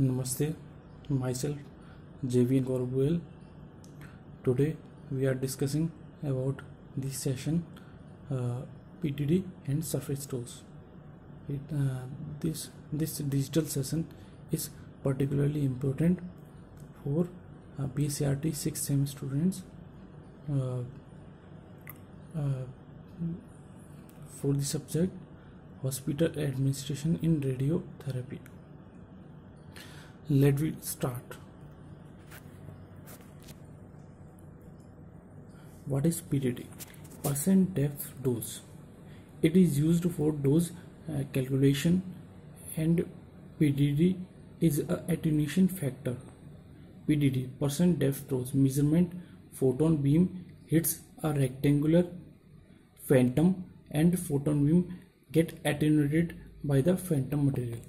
Namaste, myself JV Gorbel. Today we are discussing about this session PDD and surface dose. This digital session is particularly important for BCRT 6th sem students for the subject hospital administration in radiotherapy. Let me start. What is PDD? Percent depth dose. It is used for dose calculation, and PDD is a attenuation factor. PDD, percent depth dose measurement. Photon beam hits a rectangular phantom and photon beam get attenuated by the phantom material.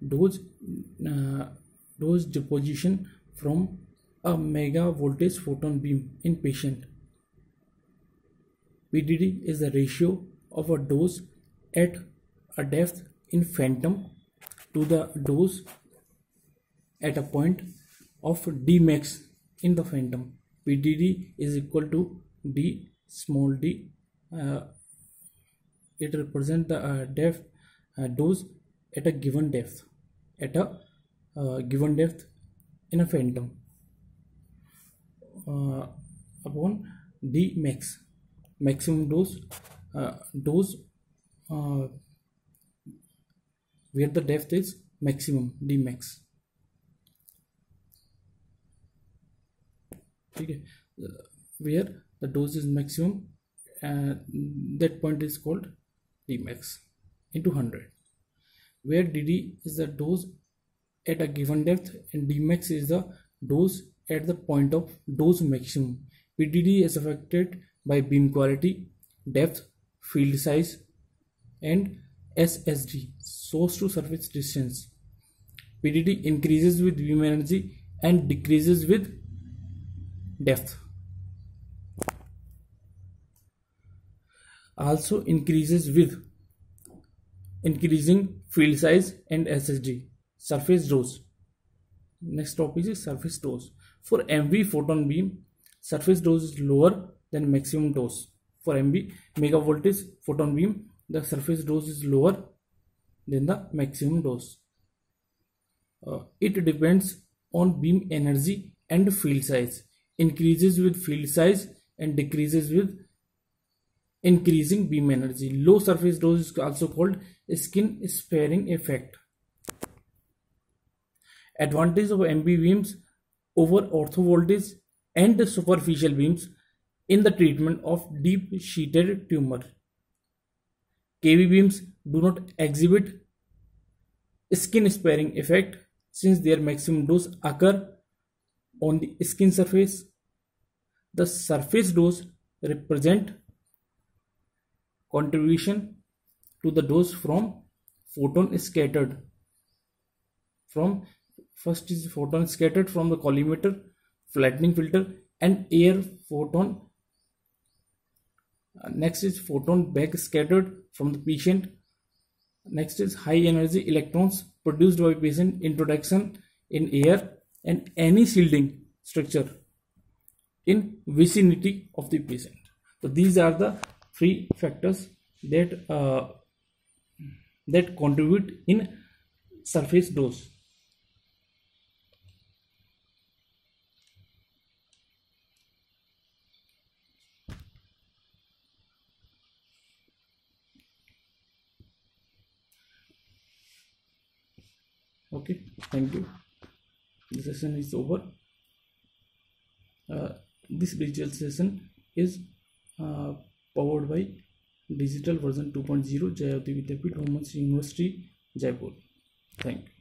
Dose deposition from a mega voltage photon beam in patient. PDD is the ratio of a dose at a depth in phantom to the dose at a point of Dmax in the phantom. PDD is equal to D small d. It represents the depth dose at a given depth in a phantom upon D max, maximum dose where the depth is maximum, D max. Okay. Where the dose is maximum, that point is called D max into 100. Where DD is the dose at a given depth and Dmax is the dose at the point of dose maximum. PDD is affected by beam quality, depth, field size, and SSD, source to surface distance. PDD increases with beam energy and decreases with depth. Also increases with increasing field size and SSD. Surface dose. Next topic is surface dose. For MV photon beam, surface dose is lower than maximum dose. For MV mega voltage photon beam, the surface dose is lower than the maximum dose. It depends on beam energy and field size. Increases with field size and decreases with increasing beam energy. Low surface dose is also called skin sparing effect. Advantage of MV beams over ortho voltage and superficial beams in the treatment of deep sheeted tumor. KV beams do not exhibit skin sparing effect since their maximum dose occur on the skin surface. The surface dose represent contribution to the dose from photon scattered from first is photon scattered from the collimator, flattening filter, and air photon. Next is photon back scattered from the patient. Next is high energy electrons produced by patient introduction in air and any shielding structure in vicinity of the patient. So these are the three factors that contribute in surface dose. Okay, thank you. The session is over. This digital session is powered by digital version 2.0 Jayavati Vidyapeeth Women's University, Jaipur. Thank you.